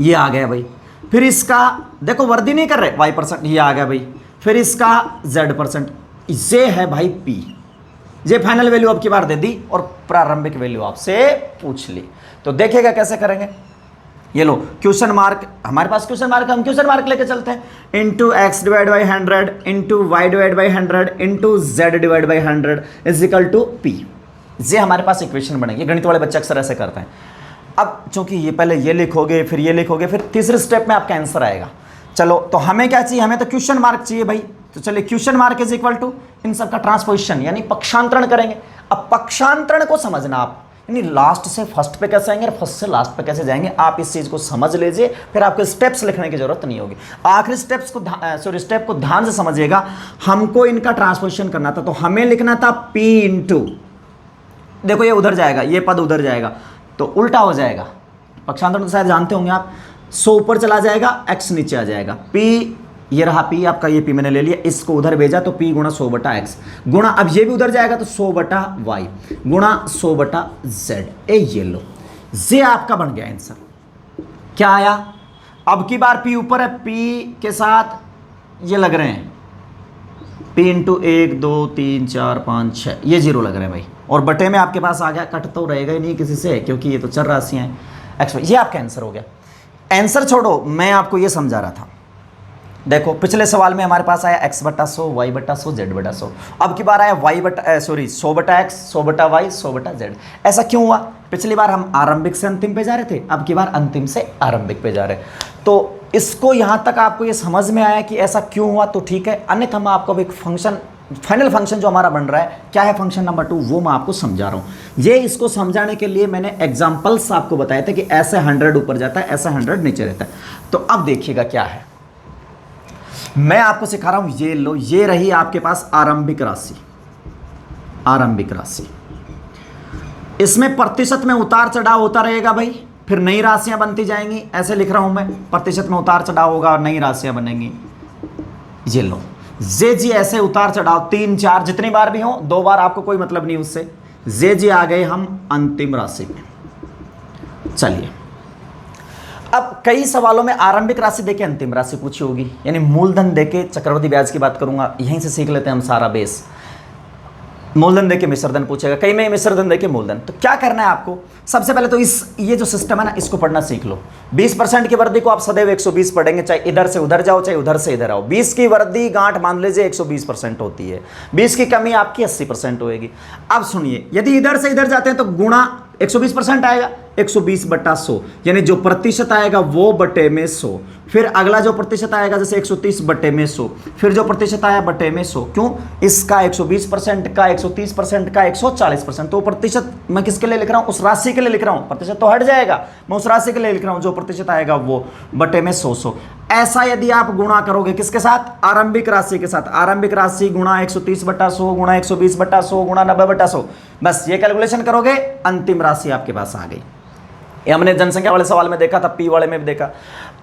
ये आ गया भाई, फिर इसका देखो वर्दी नहीं कर रहे y% ये आ गया भाई, फिर इसका z%, ये है भाई p। ये फाइनल वैल्यू अब की बार दे दी और प्रारंभिक वैल्यू आपसे पूछ ली। तो देखिएगा कैसे करेंगे। ये लो क्वेश्चन मार्क, हमारे पास क्वेश्चन मार्क, हम क्वेश्चन मार्क लेके चलते हैं। Into x divide by 100 into y divide by 100 into z divide by 100 is equal to p। ये हमारे पास इक्वेशन बनेगी। गणित वाले बच्चे अक्सर ऐसे करते हैं। अब चूंकि ये पहले ये लिखोगे, फिर ये लिखोगे, फिर तीसरे स्टेप में आपका आंसर आएगा। चलो तो हमें क्या चाहिए, हमें तो क्वेश्चन मार्क चाहिए भाई। तो चलिए question mark is equal to इन सब का ट्रांसपोजिशन यानी पक्षांतरण करेंगे। अब पक्षांतरण को समझना आप, यानी लास्ट से फर्स्ट पे कैसे आएंगे और फर्स्ट से लास्ट पे कैसे जाएंगे, आप इस चीज को समझ लीजिए, फिर आपको स्टेप्स लिखने की जरूरत नहीं होगी। आखिरी स्टेप को ध्यान से समझिएगा। हमको इनका ट्रांसपोजिशन करना था, तो हमें लिखना था p इंटू, देखो ये उधर जाएगा, ये पद उधर जाएगा, तो उल्टा हो जाएगा। पक्षांतरण तो शायद जानते होंगे आप, 100 ऊपर चला जाएगा, x नीचे आ जाएगा, p ये रहा p आपका, ये p मैंने ले लिया, इसको उधर भेजा तो p गुणा 100 बटा x गुणा, अब ये भी उधर जाएगा तो 100 बटा y गुणा 100 बटा z। ये लो, ये आपका बन गया आंसर। क्या आया, अब की बार p ऊपर है, p के साथ ये लग रहे हैं p इंटू 1 2 3 4 5 6, ये 0 लग रहे हैं भाई, और बटे में आपके पास आ गया, कट तो रहेगा ही नहीं किसी से क्योंकि ये तो चर राशियां हैं x। ये आपका आंसर हो गया। आंसर छोड़ो, मैं आपको ये समझा रहा था। देखो पिछले सवाल में हमारे पास आया x बटा 100 y बटा 100 z बटा 100, अब की बार आया 100 बटा x 100 बटा y 100 बटा z। ऐसा क्यों हुआ, पिछली बार हम आरंभिक से अंतिम पे जा रहे थे, अब की बार अंतिम से आरंभिक पे जा रहे हैं। तो इसको यहाँ तक आपको ये समझ में आया कि ऐसा क्यों हुआ, तो ठीक है। अन्यथा मैं आपको एक फंक्शन, फाइनल फंक्शन जो हमारा बन रहा है, क्या है फंक्शन नंबर 2, वो मैं आपको समझा रहा हूँ। ये इसको समझाने के लिए मैंने एग्जाम्पल्स आपको बताए थे कि ऐसे 100 ऊपर जाता है, ऐसा 100 नीचे रहता है। तो अब देखिएगा क्या है, मैं आपको सिखा रहा हूं। ये लो, ये रही आपके पास आरंभिक राशि, आरंभिक राशि। इसमें प्रतिशत में उतार चढ़ाव होता रहेगा भाई, फिर नई राशियां बनती जाएंगी। ऐसे लिख रहा हूं मैं, प्रतिशत में उतार चढ़ाव होगा और नई राशियां बनेंगी। ये लो, जे जी ऐसे उतार चढ़ाव 3 4 जितनी बार भी हो, 2 बार आपको कोई मतलब नहीं उससे। जे जी आ गए हम अंतिम राशि में। चलिए, अब कई सवालों में आरंभिक राशि देके अंतिम राशि पूछी होगी, यानी मूलधन देके चक्रवृद्धि ब्याज की बात करूंगा, यहीं से सीख लेते हैं हम सारा बेस। मूलधन देके मिश्रधन पूछेगा, कई में मिश्रधन देके मूलधन। तो क्या करना है आपको, सबसे पहले तो ये जो सिस्टम है ना, इसको पढ़ना सीख लो। 20% की वृद्धि को आप सदैव 120 पढ़ेंगे, चाहे इधर से उधर जाओ, चाहे उधर से इधर आओ। 20 की वृद्धि गांठ मान लीजिए 120% होती है, 20 की कमी आपकी 80% होगी। अब सुनिए, यदि इधर से इधर जाते हैं तो गुणा 120% आएगा, 120 बटा 100, यानी जो प्रतिशत आएगा वो बटे में 100। फिर अगला जो प्रतिशत आएगा जैसे 130 बटे में 100, फिर जो प्रतिशत आया बटे में 100। क्यों, इसका 120% का, 130% का, 140%। तो प्रतिशत मैं किसके लिए लिख रहा हूं, उस राशि के लिए लिख रहा हूं, प्रतिशत तो हट जाएगा, मैं उस राशि के लिए लिख रहा हूं, जो प्रतिशत आएगा वो बटे में 100। ऐसा यदि आप गुणा करोगे किसके साथ, आरंभिक राशि के साथ, आरंभिक राशि गुणा 130 बटा 100 गुणा 120 बटा 100 गुणा 90 बटा 100, बस ये कैलकुलेशन करोगे, अंतिम राशि आपके पास आ गई। ये हमने जनसंख्या वाले सवाल में देखा था, पी वाले में भी देखा।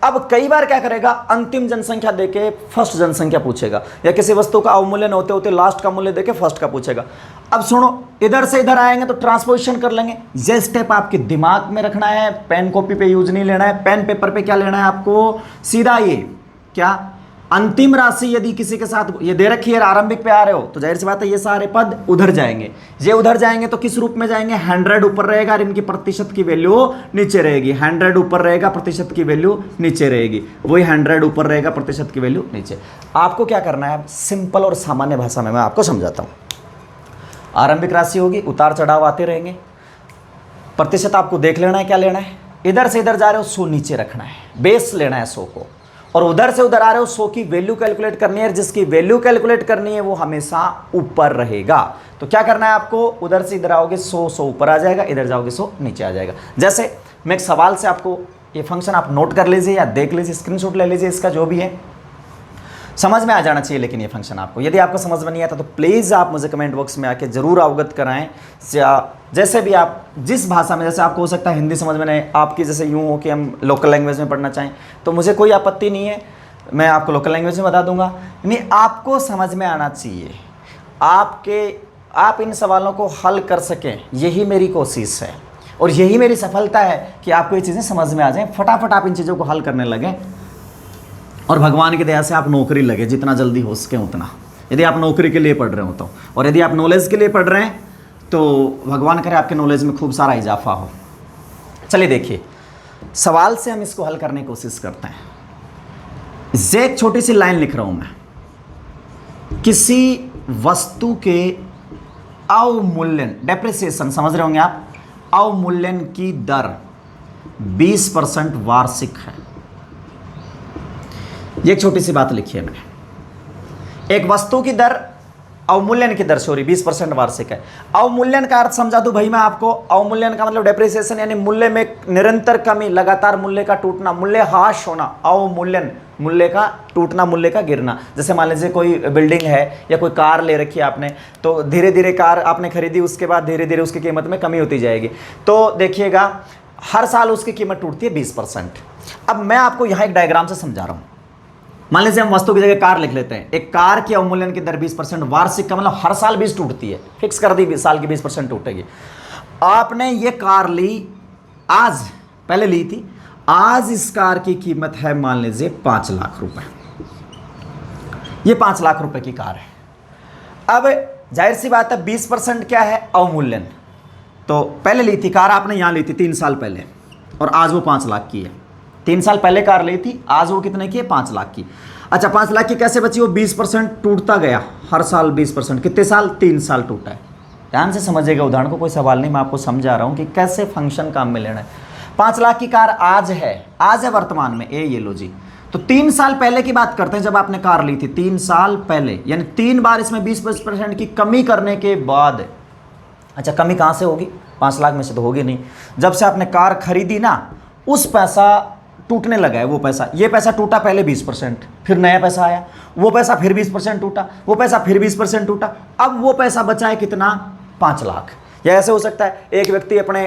अब कई बार क्या करेगा, अंतिम जनसंख्या देके फर्स्ट जनसंख्या पूछेगा, या किसी वस्तु का अवमूल्यन होते होते लास्ट का मूल्य देके फर्स्ट का पूछेगा। अब सुनो, इधर से इधर आएंगे तो ट्रांसपोजिशन कर लेंगे। ये स्टेप आपके दिमाग में रखना है, पेन कॉपी पे यूज नहीं लेना है। पेन पेपर पे क्या लेना है आपको, सीधा ये क्या, अंतिम राशि यदि किसी के साथ ये दे रखी है, आरंभिक पे आ रहे हो तो जाहिर सी बात है ये सारे पद उधर जाएंगे। ये उधर जाएंगे तो किस रूप में जाएंगे, 100 ऊपर रहेगा और इनकी प्रतिशत की वैल्यू नीचे रहेगी। 100 ऊपर रहेगा, प्रतिशत की वैल्यू नीचे रहेगी, वही 100 ऊपर रहेगा, प्रतिशत की वैल्यू नीचे। आपको क्या करना है, सिंपल और सामान्य भाषा में मैं आपको समझाता हूँ। आरंभिक राशि होगी, उतार चढ़ाव आते रहेंगे, प्रतिशत आपको देख लेना है क्या लेना है। इधर से इधर जा रहे हो, 100 नीचे रखना है, बेस लेना है 100 को, और उधर से उधर आ रहे हो 100 की वैल्यू कैलकुलेट करनी है। जिसकी वैल्यू कैलकुलेट करनी है वो हमेशा ऊपर रहेगा। तो क्या करना है आपको, उधर से इधर आओगे 100 ऊपर आ जाएगा, इधर जाओगे 100 नीचे आ जाएगा। जैसे मैं एक सवाल से आपको ये फंक्शन आप नोट कर लीजिए या देख लीजिए, स्क्रीनशॉट ले लीजिए, इसका जो भी है समझ में आ जाना चाहिए। लेकिन ये फंक्शन आपको, यदि आपको समझ में नहीं आता तो प्लीज़ आप मुझे कमेंट बॉक्स में आके जरूर अवगत कराएं। जैसे भी आप जिस भाषा में, जैसे आपको हो सकता है हिंदी समझ में नहीं, आपकी जैसे यूँ हो कि हम लोकल लैंग्वेज में पढ़ना चाहें तो मुझे कोई आपत्ति नहीं है, मैं आपको लोकल लैंग्वेज में बता दूंगा। नहीं, आपको समझ में आना चाहिए, आप इन सवालों को हल कर सकें, यही मेरी कोशिश है और यही मेरी सफलता है कि आपको ये चीज़ें समझ में आ जाएं, फटाफट आप इन चीज़ों को हल करने लगें और भगवान की दया से आप नौकरी लगे जितना जल्दी हो सके उतना। यदि आप नौकरी के लिए पढ़ रहे हो तो, और यदि आप नॉलेज के लिए पढ़ रहे हैं तो भगवान करे आपके नॉलेज में खूब सारा इजाफा हो। चलिए देखिए, सवाल से हम इसको हल करने की कोशिश करते हैं। एक छोटी सी लाइन लिख रहा हूं मैं, किसी वस्तु के अवमूल्यन, डेप्रिसिएशन समझ रहे होंगे आप, अवमूल्यन की दर 20% वार्षिक है। ये एक छोटी सी बात लिखी है मैंने, एक वस्तु की दर, अवमूल्यन की दर 20% वार्षिक है। अवमूल्यन का अर्थ समझा दूं भाई मैं आपको, अवमूल्यन का मतलब डेप्रिसिएशन यानी मूल्य में निरंतर कमी, लगातार मूल्य का टूटना, मूल्य ह्रास होना। अवमूल्यन मूल्य का टूटना, मूल्य का गिरना। जैसे मान लीजिए कोई बिल्डिंग है या कोई कार ले रखी है आपने, तो धीरे धीरे कार आपने खरीदी, उसके बाद धीरे धीरे उसकी कीमत में कमी होती जाएगी। तो देखिएगा हर साल उसकी कीमत टूटती है 20%। अब मैं आपको यहाँ एक डायग्राम से समझा रहा हूँ। मान लीजिए हम वस्तु की जगह कार लिख लेते हैं। एक कार की अवमूल्यन की दर 20%, वार्षिक का मतलब हर साल 20 टूटती है, फिक्स कर दी, 20 साल की 20% टूटेगी। आपने ये कार ली आज, पहले ली थी, आज इस कार की कीमत है मान लीजिए 5 लाख रुपए। ये 5 लाख रुपए की कार है। अब जाहिर सी बात है 20% क्या है, अवमूल्यन। तो पहले ली थी कार आपने, यहां ली थी 3 साल पहले, और आज वो 5 लाख की है। 3 साल पहले कार ली थी, आज वो कितने की है, 5 लाख की। अच्छा, 5 लाख की कैसे बची, वो 20% टूटता गया, हर साल 20%। कितने साल, 3 साल टूटा है। ध्यान से समझिएगा उदाहरण को, कोई सवाल नहीं, मैं आपको समझा रहा हूं कि कैसे फंक्शन काम में लेना है। 5 लाख की कार आज है वर्तमान में, ये लो जी। तो 3 साल पहले की बात करते हैं जब आपने कार ली थी, 3 साल पहले, यानी 3 बार इसमें 20% की कमी करने के बाद। अच्छा, कमी कहाँ से होगी, 5 लाख में से तो होगी नहीं। जब से आपने कार खरीदी ना, उस पैसा टूटने लगा है, वो पैसा, ये पैसा टूटा पहले 20%, फिर नया पैसा आया, वो पैसा फिर 20% टूटा, वो पैसा फिर 20% टूटा, अब वो पैसा बचा है कितना, 5 लाख। या ऐसे हो सकता है एक व्यक्ति अपने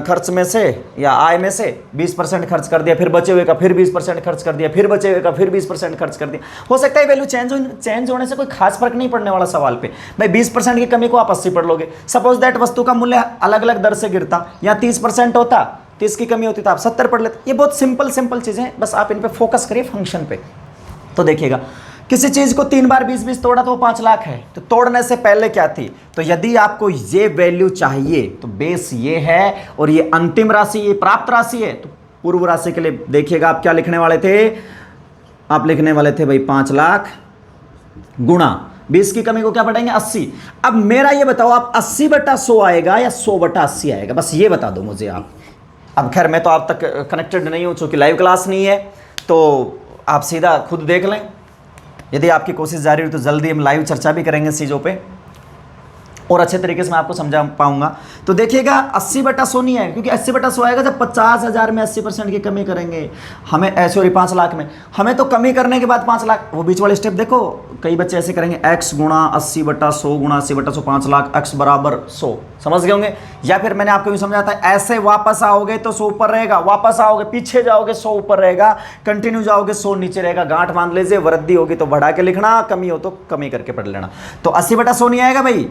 खर्च में से या आय में से 20% खर्च कर दिया, फिर बचे हुए का फिर 20% खर्च कर दिया, फिर बचे हुए का फिर 20% खर्च कर दिया। हो सकता है वैल्यू चेंज होने से कोई खास फर्क नहीं पड़ने वाला सवाल पे। भाई 20% की कमी को आप 80 पढ़ लोगे। सपोज दैट वस्तु का मूल्य अलग अलग दर से गिरता, या 30% होता, 30 की कमी होती तो आप 70 पढ़ लेते। ये बहुत सिंपल चीज़ें, बस आप इन पे फोकस करिए फंक्शन पे। तो देखिएगा, किसी चीज़ को 3 बार 20-20 तोड़ा तो वो 5 लाख है। तो तोड़ने से पहले क्या थी, तो यदि आपको ये वैल्यू चाहिए तो बेस ये है, और ये अंतिम राशि, ये प्राप्त राशि है। तो पूर्व राशि के लिए देखिएगा आप क्या लिखने वाले थे, आप लिखने वाले थे भाई 5 लाख गुणा 20 की कमी को क्या बढ़ाएंगे, 80। अब मेरा ये बताओ, आप 80/100 आएगा या 100/80 आएगा, बस ये बता दो मुझे आप। अब खैर मैं तो आप तक कनेक्टेड नहीं हूँ, चूँकि लाइव क्लास नहीं है, तो आप सीधा खुद देख लें। यदि आपकी कोशिश जारी रही तो जल्दी हम लाइव चर्चा भी करेंगे इस चीज़ों पे। और अच्छे तरीके से मैं आपको समझा पाऊंगा। तो देखिएगा 80/100 नहीं है, क्योंकि 80/100 आएगा जब 50,000 में 80% की कमी करेंगे। हमें सॉरी 5 लाख में हमें तो कमी करने के बाद 5 लाख, वो बीच वाले स्टेप देखो, कई बच्चे ऐसे करेंगे x गुणा 80/100 गुणा 80/100 5 लाख x बराबर 100, समझ गए होंगे। या फिर मैंने आपको भी समझा था, ऐसे वापस आओगे तो 100 ऊपर रहेगा, वापस आओगे पीछे जाओगे 100 ऊपर रहेगा, कंटिन्यू जाओगे 100 नीचे रहेगा। गांठ मान लीजिए, वृद्धि होगी तो बढ़ा के लिखना, कमी हो तो कमी करके पढ़ लेना। तो 80/100 नहीं आएगा भाई।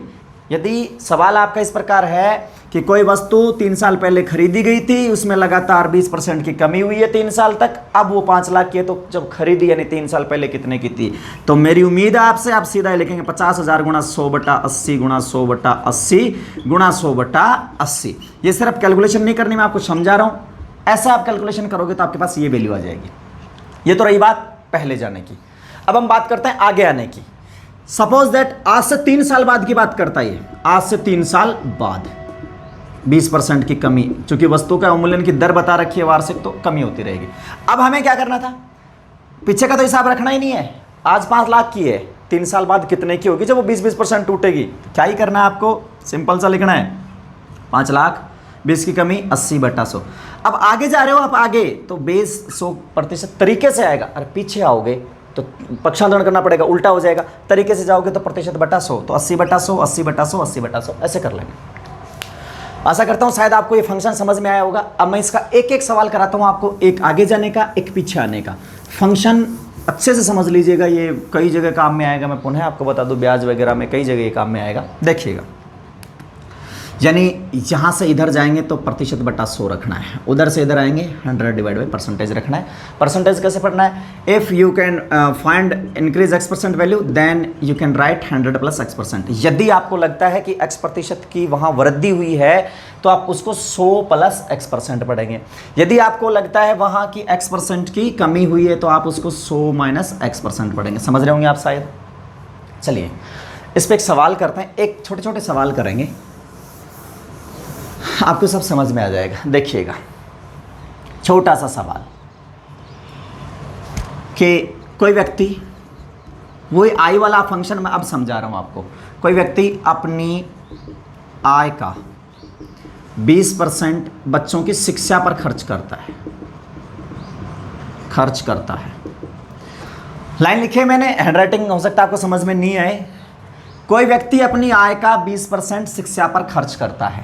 यदि सवाल आपका इस प्रकार है कि कोई वस्तु 3 साल पहले खरीदी गई थी, उसमें लगातार 20% की कमी हुई है 3 साल तक, अब वो 5 लाख की है, तो जब खरीदी यानी 3 साल पहले कितने की थी, तो मेरी उम्मीद है आपसे आप सीधा लिखेंगे 50,000 गुणा 100/80 गुणा 100/80 गुणा 100/80। ये सिर्फ कैलकुलेशन नहीं करनी, मैं आपको समझा रहा हूँ। ऐसा आप कैलकुलेशन करोगे तो आपके पास ये वैल्यू आ जाएगी। ये तो रही बात पहले जाने की। अब हम बात करते हैं आगे आने की। सपोज दैट आज से 3 साल बाद की बात करता है, आज से 3 साल बाद 20% की कमी, चूंकि वस्तु का अवमूल्यन की दर बता रखी है वार्षिक, तो कमी होती रहेगी। अब हमें क्या करना था, पीछे का तो हिसाब रखना ही नहीं है। आज 5 लाख की है, 3 साल बाद कितने की होगी जब वो 20% टूटेगी। क्या ही करना है आपको, सिंपल सा लिखना है 5 लाख 20 की कमी 80/100। अब आगे जा रहे हो आप आगे, तो बेस 100% तरीके से आएगा। अरे पीछे आओगे तो पक्षांतरण करना पड़ेगा, उल्टा हो जाएगा। तरीके से जाओगे तो प्रतिशत/100, तो 80/100 80/100 80/100 ऐसे कर लेंगे। आशा करता हूं शायद आपको ये फंक्शन समझ में आया होगा। अब मैं इसका एक एक सवाल कराता हूं आपको, एक आगे जाने का, एक पीछे आने का। फंक्शन अच्छे से समझ लीजिएगा, ये कई जगह काम में आएगा। मैं पुनः आपको बता दूं, ब्याज वगैरह में कई जगह ये काम में आएगा। देखिएगा, यानी यहाँ से इधर जाएंगे तो प्रतिशत/100 रखना है, उधर से इधर आएंगे 100/% रखना है। परसेंटेज कैसे पढ़ना है, if you can find increase x% value then you can write 100 + x%। यदि आपको लगता है कि x% की वहाँ वृद्धि हुई है तो आप उसको 100 + x% पढ़ेंगे। यदि आपको लगता है वहाँ की x% की कमी हुई है तो आप उसको 100 - x% पढ़ेंगे। समझ रहे होंगे आप शायद। चलिए इस पर एक सवाल करते हैं, एक छोटे छोटे सवाल करेंगे, आपको सब समझ में आ जाएगा। देखिएगा, छोटा सा सवाल कि कोई व्यक्ति, वही आय वाला फंक्शन मैं अब समझा रहा हूं आपको। कोई व्यक्ति अपनी आय का 20% बच्चों की शिक्षा पर खर्च करता है। लाइन लिखे मैंने, हैंडराइटिंग हो सकता है आपको समझ में नहीं आए। कोई व्यक्ति अपनी आय का 20% शिक्षा पर खर्च करता है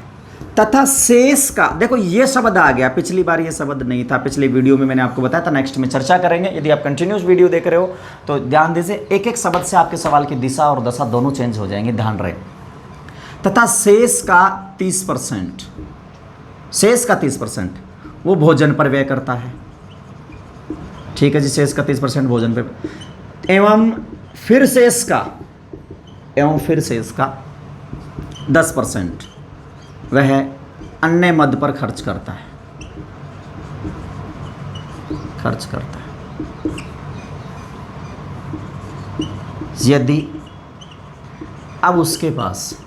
तथा शेष का, देखो ये शब्द आ गया, पिछली बार ये शब्द नहीं था, पिछली वीडियो में मैंने आपको बताया था, नेक्स्ट में चर्चा करेंगे। यदि आप कंटिन्यूस वीडियो देख रहे हो तो ध्यान दीजिए, एक एक शब्द से आपके सवाल की दिशा और दशा दोनों चेंज हो जाएंगे, ध्यान रहे। तथा शेष का 30%, शेष का 30% वो भोजन पर व्यय करता है। ठीक है जी, शेष का 30% भोजन पर, एवं फिर शेष का 10% वह अन्य मद पर खर्च करता है। यदि अब उसके पास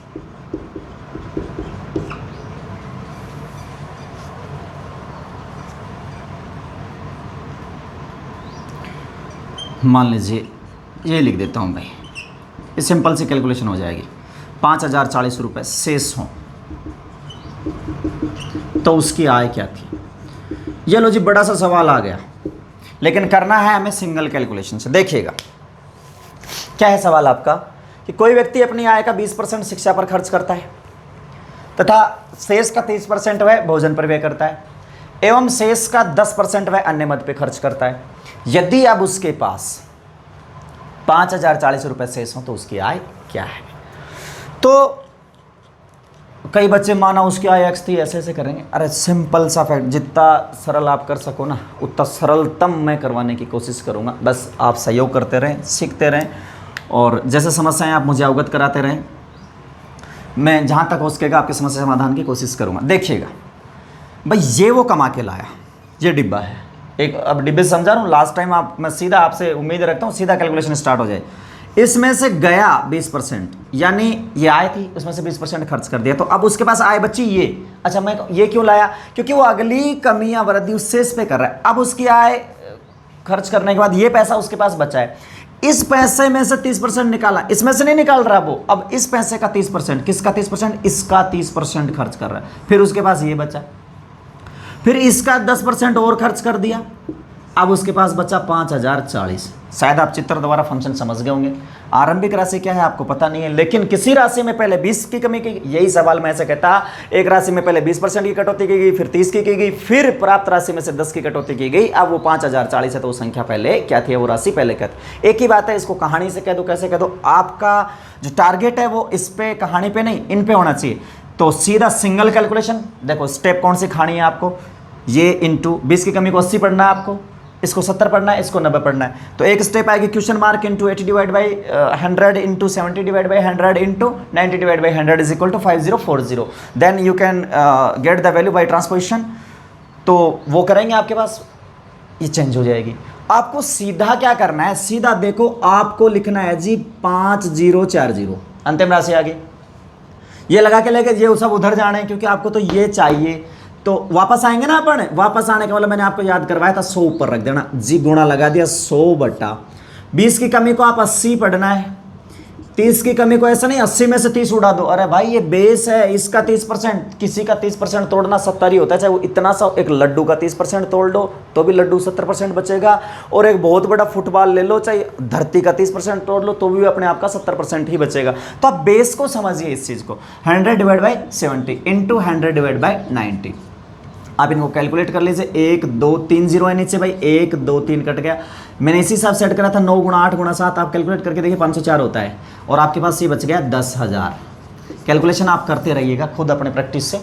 मान लीजिए, ये लिख देता हूं भाई, ये सिंपल सी कैलकुलेशन हो जाएगी, 5,040 रुपये शेष हों तो उसकी आय क्या थी। ये लो जी, बड़ा सा सवाल आ गया, लेकिन करना है हमें सिंगल कैलकुलेशन से। देखिएगा क्या है सवाल आपका, कि कोई व्यक्ति अपनी आय का 20% शिक्षा पर खर्च करता है तथा शेष का 30% वह भोजन पर व्यय करता है, एवं शेष का 10% वह अन्य मद पे खर्च करता है। यदि अब उसके पास 5,040 रुपये शेष हो तो उसकी आय क्या है। तो कई बच्चे माना उसकी आय x थी, ऐसे ऐसे करेंगे। अरे सिंपल सा फैक्ट, जितना सरल आप कर सको ना उतना सरलतम मैं करवाने की कोशिश करूँगा। बस आप सहयोग करते रहें, सीखते रहें, और जैसे समस्याएं आप मुझे अवगत कराते रहें। मैं जहाँ तक हो सकेगा आपकी समस्या समाधान की कोशिश करूँगा। देखिएगा भाई, ये वो कमा के लाया, ये डिब्बा है एक। अब डिब्बे से समझा रहा हूँ, लास्ट टाइम मैं सीधा आपसे उम्मीद रखता हूँ सीधा कैलकुलेशन स्टार्ट हो जाए। इसमें से गया 20%, यानी ये आय थी, उसमें से 20% खर्च कर दिया, तो अब उसके पास आय बची ये। अच्छा, मैं ये क्यों लाया, क्योंकि वो अगली कमी या वृद्धि उस शेष पे कर रहा है। अब उसकी आय खर्च करने के बाद ये पैसा उसके पास बचा है, इस पैसे में से 30% निकाला, इसमें से नहीं निकाल रहा वो, अब इस पैसे का 30%, किसका 30%, इसका 30% खर्च कर रहा है। फिर उसके पास ये बचा, फिर इसका 10% और खर्च कर दिया, अब उसके पास बचा 5040। शायद आप चित्र द्वारा फंक्शन समझ गए होंगे। आरंभिक राशि क्या है आपको पता नहीं है, लेकिन किसी राशि में पहले 20 की कमी की, यही सवाल मैं ऐसे कहता, एक राशि में पहले 20% की कटौती की गई, फिर 30 की गई, फिर प्राप्त राशि में से 10 की कटौती की गई, अब वो 5040 है, तो वो संख्या पहले क्या थी, वो राशि पहले क्या थी। एक ही बात है, इसको कहानी से कह दो, कैसे कह दो, आपका जो टारगेट है वो इस पे, कहानी पे नहीं, इन पे होना चाहिए। तो सीधा सिंगल कैलकुलेशन, देखो स्टेप कौन सी खानी है आपको, ये इंटू 20 की कमी को 80 पढ़ना है आपको, इसको 70 पढ़ना है, इसको 90 पढ़ना है। तो एक स्टेप आएगी question mark into 80 divide by 100 into 70 divide by 100 into 90 divide by 100 is equal to 5040। Then you can get the value by transposition. तो वो करेंगे, आपके पास ये चेंज हो जाएगी। आपको सीधा क्या करना है, सीधा देखो आपको लिखना है जी 5040, अंतिम राशि आ गई। ये लगा के लेके ये सब उधर जाने, क्योंकि आपको तो ये चाहिए। तो वापस आएंगे ना अपन, वापस आने के मतलब मैंने आपको याद करवाया था 100 ऊपर रख देना जी, गुणा लगा दिया 100 बटा 20 की कमी को आप 80 पढ़ना है, 30 की कमी को ऐसा नहीं 80 में से 30 उड़ा दो। अरे भाई ये बेस है, इसका 30%, किसी का 30% तोड़ना 70 ही होता है, चाहे वो इतना सा एक लड्डू का 30% तोड़ लो तो भी लड्डू 70% बचेगा, और एक बहुत बड़ा फुटबॉल ले लो, चाहे धरती का 30% तोड़ लो तो भी अपने आप का 70% ही बचेगा। तो आप बेस को समझिए इस चीज़ को, 100 divide by 70 into 100 divide by 90। आप इनको कैलकुलेट कर लीजिए, 1 2 3 जीरो है नीचे भाई, 1 2 3 कट गया। मैंने इसी हिसाब सेट करा था 9 गुणा 8 गुणा 7, आप कैलकुलेट करके देखिए 504 होता है, और आपके पास ये बच गया 10,000। कैलकुलेशन आप करते रहिएगा खुद अपने प्रैक्टिस से।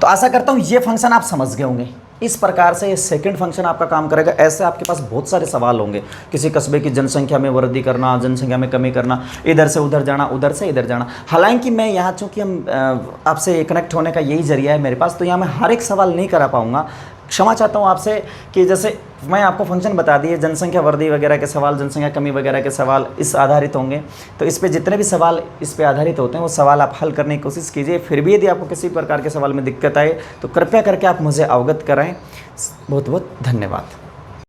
तो आशा करता हूँ ये फंक्शन आप समझ गए होंगे। इस प्रकार से ये सेकंड फंक्शन आपका काम करेगा। ऐसे आपके पास बहुत सारे सवाल होंगे, किसी कस्बे की जनसंख्या में वृद्धि करना, जनसंख्या में कमी करना, इधर से उधर जाना, उधर से इधर जाना। हालांकि मैं यहाँ, चूँकि हम आपसे कनेक्ट होने का यही जरिया है मेरे पास, तो यहाँ मैं हर एक सवाल नहीं करा पाऊँगा। क्षमा चाहता हूँ आपसे कि जैसे मैं आपको फंक्शन बता दिए, जनसंख्या वृद्धि वगैरह के सवाल, जनसंख्या कमी वगैरह के सवाल इस आधारित होंगे। तो इस पे जितने भी सवाल इस पे आधारित होते हैं वो सवाल आप हल करने की कोशिश कीजिए। फिर भी यदि आपको किसी प्रकार के सवाल में दिक्कत आए तो कृपया करके आप मुझे अवगत कराएं। बहुत बहुत धन्यवाद।